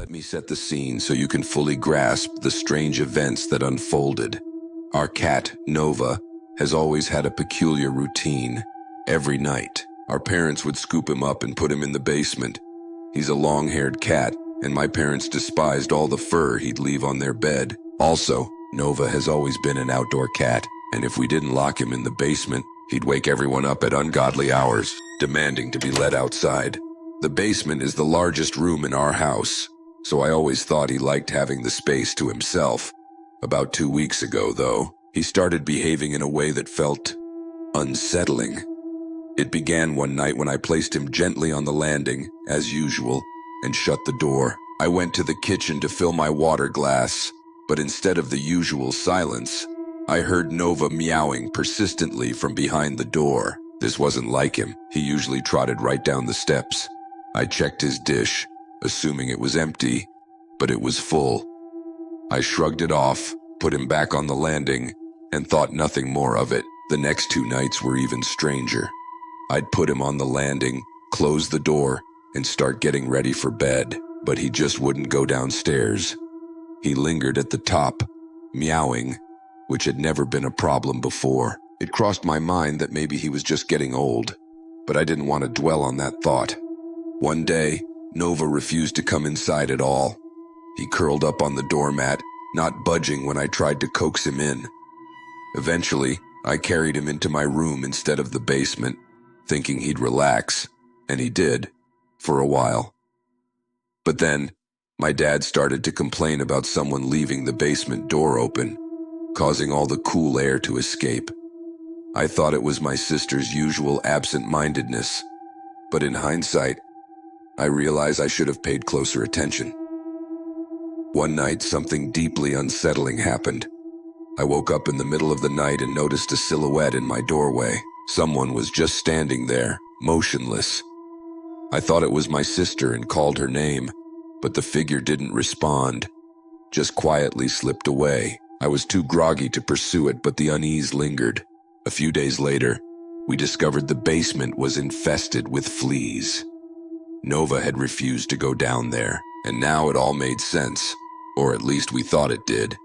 Let me set the scene so you can fully grasp the strange events that unfolded. Our cat, Nova, has always had a peculiar routine. Every night, our parents would scoop him up and put him in the basement. He's a long-haired cat, and my parents despised all the fur he'd leave on their bed. Also, Nova has always been an outdoor cat, and if we didn't lock him in the basement, he'd wake everyone up at ungodly hours, demanding to be let outside. The basement is the largest room in our house, so I always thought he liked having the space to himself. About 2 weeks ago, though, he started behaving in a way that felt unsettling. It began one night when I placed him gently on the landing, as usual, and shut the door. I went to the kitchen to fill my water glass, but instead of the usual silence, I heard Nova meowing persistently from behind the door. This wasn't like him. He usually trotted right down the steps. I checked his dish, assuming it was empty, but it was full. I shrugged it off, put him back on the landing, and thought nothing more of it. The next 2 nights were even stranger. I'd put him on the landing, close the door, and start getting ready for bed, but he just wouldn't go downstairs. He lingered at the top, meowing, which had never been a problem before. It crossed my mind that maybe he was just getting old, but I didn't want to dwell on that thought. One day, Nova refused to come inside at all. He curled up on the doormat, not budging when I tried to coax him in. Eventually, I carried him into my room instead of the basement, thinking he'd relax, and he did, for a while. But then, my dad started to complain about someone leaving the basement door open, causing all the cool air to escape. I thought it was my sister's usual absent-mindedness, but in hindsight, I realized I should have paid closer attention. One night, something deeply unsettling happened. I woke up in the middle of the night and noticed a silhouette in my doorway. Someone was just standing there, motionless. I thought it was my sister and called her name, but the figure didn't respond, just quietly slipped away. I was too groggy to pursue it, but the unease lingered. A few days later, we discovered the basement was infested with fleas. Nova had refused to go down there, and now it all made sense, or at least we thought it did.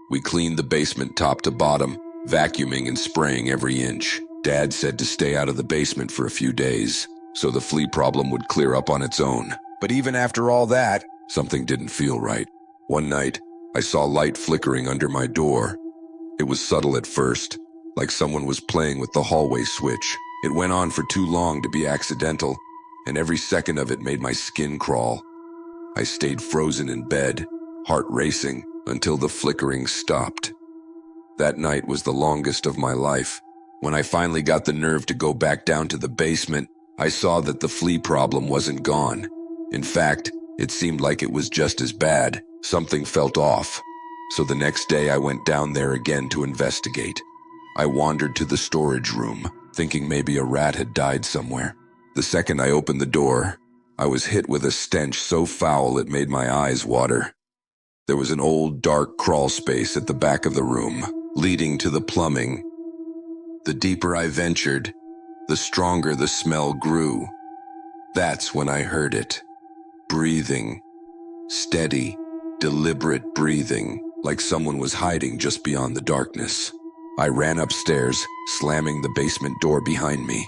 We cleaned the basement top to bottom, vacuuming and spraying every inch. Dad said to stay out of the basement for a few days, so the flea problem would clear up on its own. But even after all that, something didn't feel right. One night, I saw light flickering under my door. It was subtle at first, like someone was playing with the hallway switch. It went on for too long to be accidental, and every second of it made my skin crawl. I stayed frozen in bed, heart racing, until the flickering stopped. That night was the longest of my life. When I finally got the nerve to go back down to the basement, I saw that the flea problem wasn't gone. In fact, it seemed like it was just as bad. Something felt off. So the next day I went down there again to investigate. I wandered to the storage room, thinking maybe a rat had died somewhere. The second I opened the door, I was hit with a stench so foul it made my eyes water. There was an old, dark crawl space at the back of the room, leading to the plumbing. The deeper I ventured, the stronger the smell grew. That's when I heard it. Breathing. Steady, deliberate breathing, like someone was hiding just beyond the darkness. I ran upstairs, slamming the basement door behind me.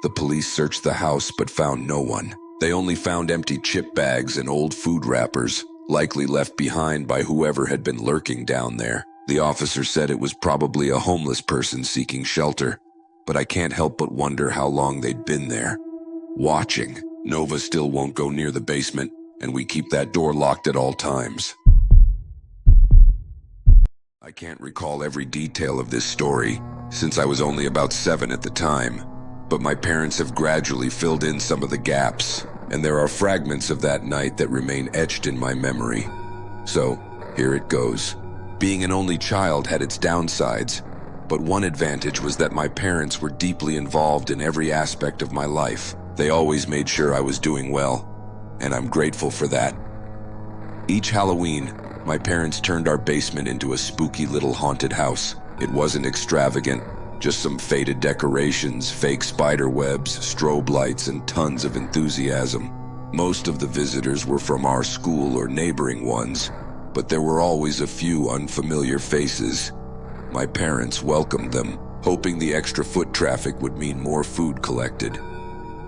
The police searched the house but found no one. They only found empty chip bags and old food wrappers, likely left behind by whoever had been lurking down there. The officer said it was probably a homeless person seeking shelter, but I can't help but wonder how long they'd been there. Watching. Nova still won't go near the basement, and we keep that door locked at all times. I can't recall every detail of this story, since I was only about 7 at the time, but my parents have gradually filled in some of the gaps, and there are fragments of that night that remain etched in my memory. So, here it goes. Being an only child had its downsides, but one advantage was that my parents were deeply involved in every aspect of my life. They always made sure I was doing well, and I'm grateful for that. Each Halloween, my parents turned our basement into a spooky little haunted house. It wasn't extravagant, just some faded decorations, fake spider webs, strobe lights, and tons of enthusiasm. Most of the visitors were from our school or neighboring ones, but there were always a few unfamiliar faces. My parents welcomed them, hoping the extra foot traffic would mean more food collected.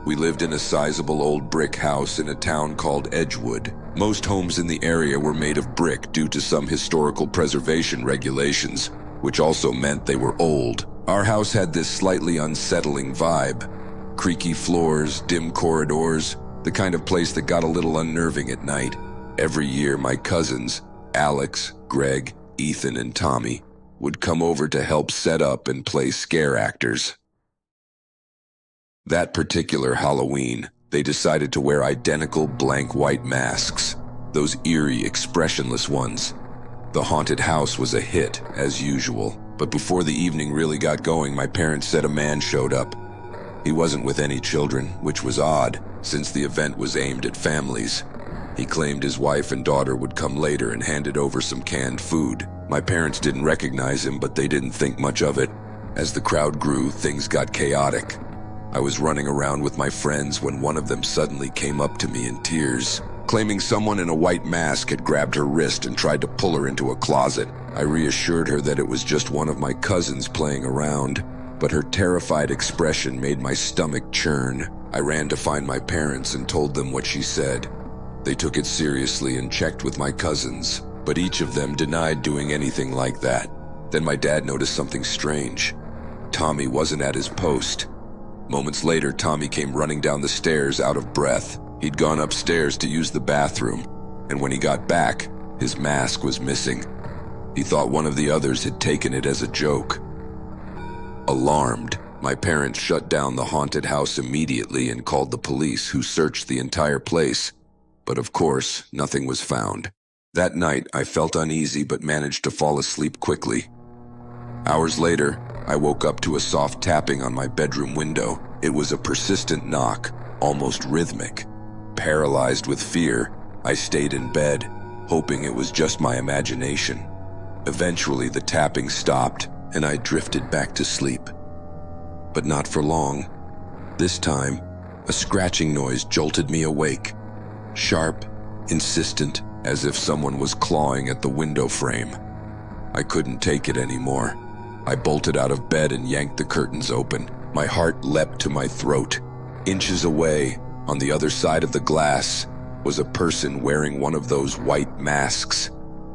We lived in a sizable old brick house in a town called Edgewood. Most homes in the area were made of brick due to some historical preservation regulations, which also meant they were old. Our house had this slightly unsettling vibe. Creaky floors, dim corridors, the kind of place that got a little unnerving at night. Every year, my cousins, Alex, Greg, Ethan, and Tommy, would come over to help set up and play scare actors. That particular Halloween, they decided to wear identical blank white masks, those eerie, expressionless ones. The haunted house was a hit, as usual, but before the evening really got going, my parents said a man showed up. He wasn't with any children, which was odd, since the event was aimed at families. He claimed his wife and daughter would come later and handed over some canned food. My parents didn't recognize him, but they didn't think much of it. As the crowd grew, things got chaotic. I was running around with my friends when one of them suddenly came up to me in tears, claiming someone in a white mask had grabbed her wrist and tried to pull her into a closet. I reassured her that it was just one of my cousins playing around, but her terrified expression made my stomach churn. I ran to find my parents and told them what she said. They took it seriously and checked with my cousins, but each of them denied doing anything like that. Then my dad noticed something strange. Tommy wasn't at his post. Moments later, Tommy came running down the stairs out of breath. He'd gone upstairs to use the bathroom, and when he got back, his mask was missing. He thought one of the others had taken it as a joke. Alarmed, my parents shut down the haunted house immediately and called the police, who searched the entire place. But of course, nothing was found. That night, I felt uneasy but managed to fall asleep quickly. Hours later, I woke up to a soft tapping on my bedroom window. It was a persistent knock, almost rhythmic. Paralyzed with fear, I stayed in bed, hoping it was just my imagination. Eventually, the tapping stopped, and I drifted back to sleep. But not for long. This time, a scratching noise jolted me awake. Sharp, insistent, as if someone was clawing at the window frame. I couldn't take it anymore. I bolted out of bed and yanked the curtains open. My heart leapt to my throat. Inches away, on the other side of the glass, was a person wearing one of those white masks.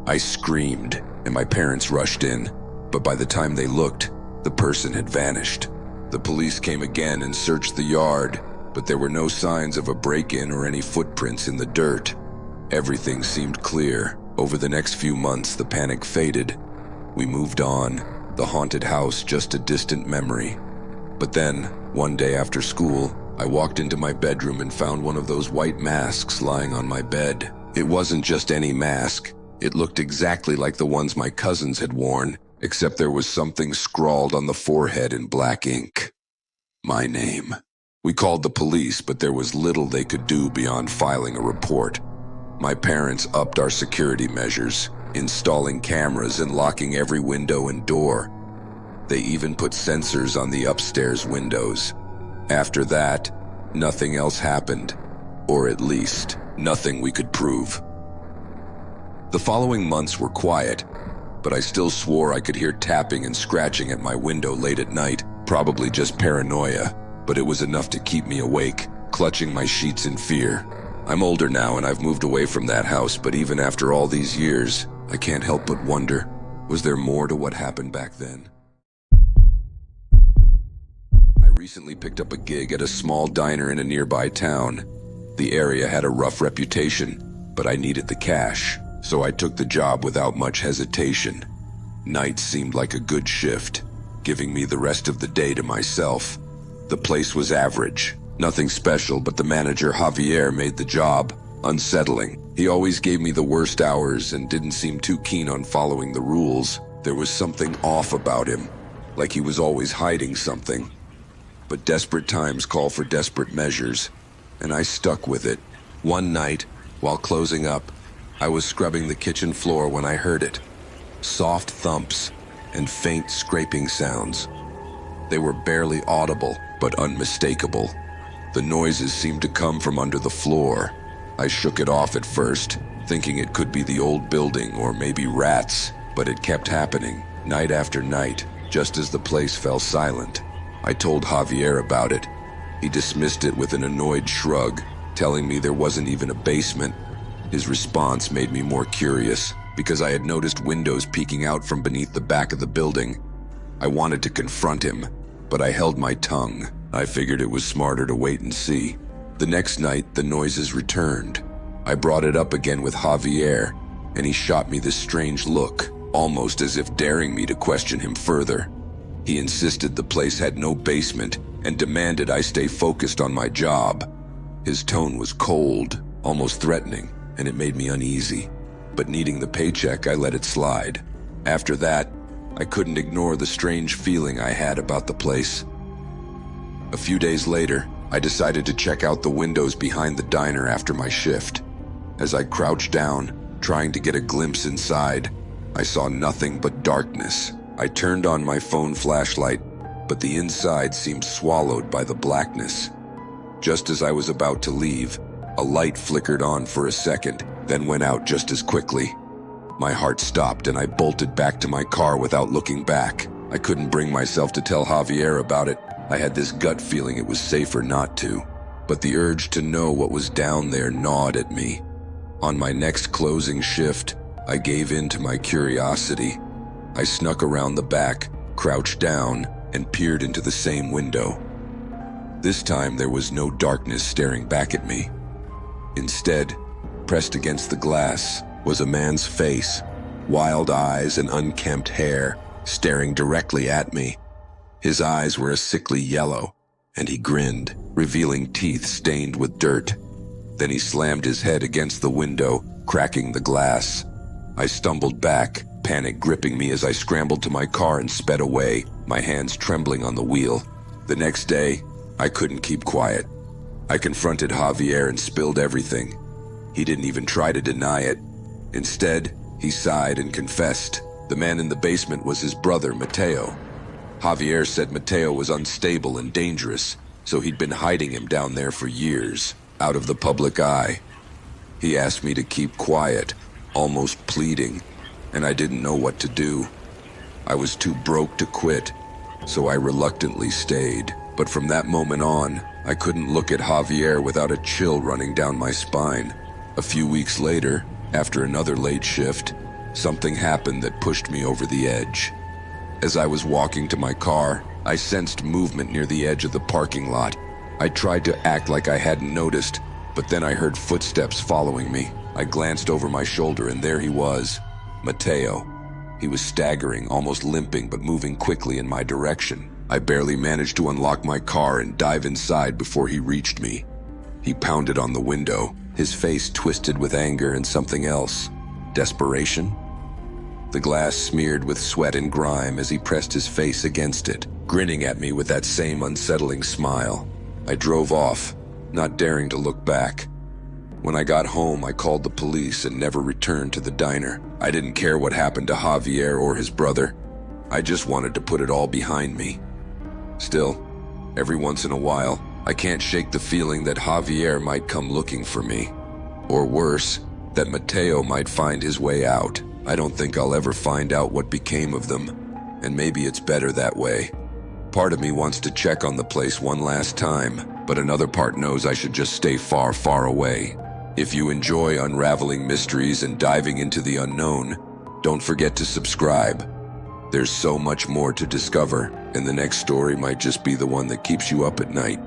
I screamed, and my parents rushed in, but by the time they looked, the person had vanished. The police came again and searched the yard, but there were no signs of a break-in or any footprints in the dirt. Everything seemed clear. Over the next few months, the panic faded. We moved on, the haunted house just a distant memory. But then, one day after school, I walked into my bedroom and found one of those white masks lying on my bed. It wasn't just any mask. It looked exactly like the ones my cousins had worn, except there was something scrawled on the forehead in black ink. My name. We called the police, but there was little they could do beyond filing a report. My parents upped our security measures, installing cameras and locking every window and door. They even put sensors on the upstairs windows. After that, nothing else happened, or at least, nothing we could prove. The following months were quiet, but I still swore I could hear tapping and scratching at my window late at night, probably just paranoia, but it was enough to keep me awake, clutching my sheets in fear. I'm older now and I've moved away from that house, but even after all these years, I can't help but wonder, was there more to what happened back then? I recently picked up a gig at a small diner in a nearby town. The area had a rough reputation, but I needed the cash, so I took the job without much hesitation. Nights seemed like a good shift, giving me the rest of the day to myself. The place was average. Nothing special, but the manager, Javier, made the job unsettling. He always gave me the worst hours and didn't seem too keen on following the rules. There was something off about him, like he was always hiding something. But desperate times call for desperate measures, and I stuck with it. One night, while closing up, I was scrubbing the kitchen floor when I heard it. Soft thumps and faint scraping sounds. They were barely audible, but unmistakable. The noises seemed to come from under the floor. I shook it off at first, thinking it could be the old building or maybe rats, but it kept happening, night after night, just as the place fell silent. I told Javier about it. He dismissed it with an annoyed shrug, telling me there wasn't even a basement. His response made me more curious, because I had noticed windows peeking out from beneath the back of the building. I wanted to confront him, but I held my tongue. I figured it was smarter to wait and see. The next night, the noises returned. I brought it up again with Javier, and he shot me this strange look, almost as if daring me to question him further. He insisted the place had no basement and demanded I stay focused on my job. His tone was cold, almost threatening, and it made me uneasy. But needing the paycheck, I let it slide. After that, I couldn't ignore the strange feeling I had about the place. A few days later, I decided to check out the windows behind the diner after my shift. As I crouched down, trying to get a glimpse inside, I saw nothing but darkness. I turned on my phone flashlight, but the inside seemed swallowed by the blackness. Just as I was about to leave, a light flickered on for a second, then went out just as quickly. My heart stopped and I bolted back to my car without looking back. I couldn't bring myself to tell Javier about it. I had this gut feeling it was safer not to, but the urge to know what was down there gnawed at me. On my next closing shift, I gave in to my curiosity. I snuck around the back, crouched down, and peered into the same window. This time there was no darkness staring back at me. Instead, pressed against the glass, was a man's face, wild eyes and unkempt hair, staring directly at me. His eyes were a sickly yellow, and he grinned, revealing teeth stained with dirt. Then he slammed his head against the window, cracking the glass. I stumbled back, panic gripping me as I scrambled to my car and sped away, my hands trembling on the wheel. The next day, I couldn't keep quiet. I confronted Javier and spilled everything. He didn't even try to deny it. Instead, he sighed and confessed. The man in the basement was his brother, Mateo. Javier said Mateo was unstable and dangerous, so he'd been hiding him down there for years, out of the public eye. He asked me to keep quiet, almost pleading, and I didn't know what to do. I was too broke to quit, so I reluctantly stayed. But from that moment on, I couldn't look at Javier without a chill running down my spine. A few weeks later, after another late shift, something happened that pushed me over the edge. As I was walking to my car, I sensed movement near the edge of the parking lot. I tried to act like I hadn't noticed, but then I heard footsteps following me. I glanced over my shoulder and there he was, Mateo. He was staggering, almost limping, but moving quickly in my direction. I barely managed to unlock my car and dive inside before he reached me. He pounded on the window, his face twisted with anger and something else. Desperation? The glass smeared with sweat and grime as he pressed his face against it, grinning at me with that same unsettling smile. I drove off, not daring to look back. When I got home, I called the police and never returned to the diner. I didn't care what happened to Javier or his brother. I just wanted to put it all behind me. Still, every once in a while, I can't shake the feeling that Javier might come looking for me. Or worse, that Mateo might find his way out. I don't think I'll ever find out what became of them, and maybe it's better that way. Part of me wants to check on the place one last time, but another part knows I should just stay far, far away. If you enjoy unraveling mysteries and diving into the unknown, don't forget to subscribe. There's so much more to discover, and the next story might just be the one that keeps you up at night.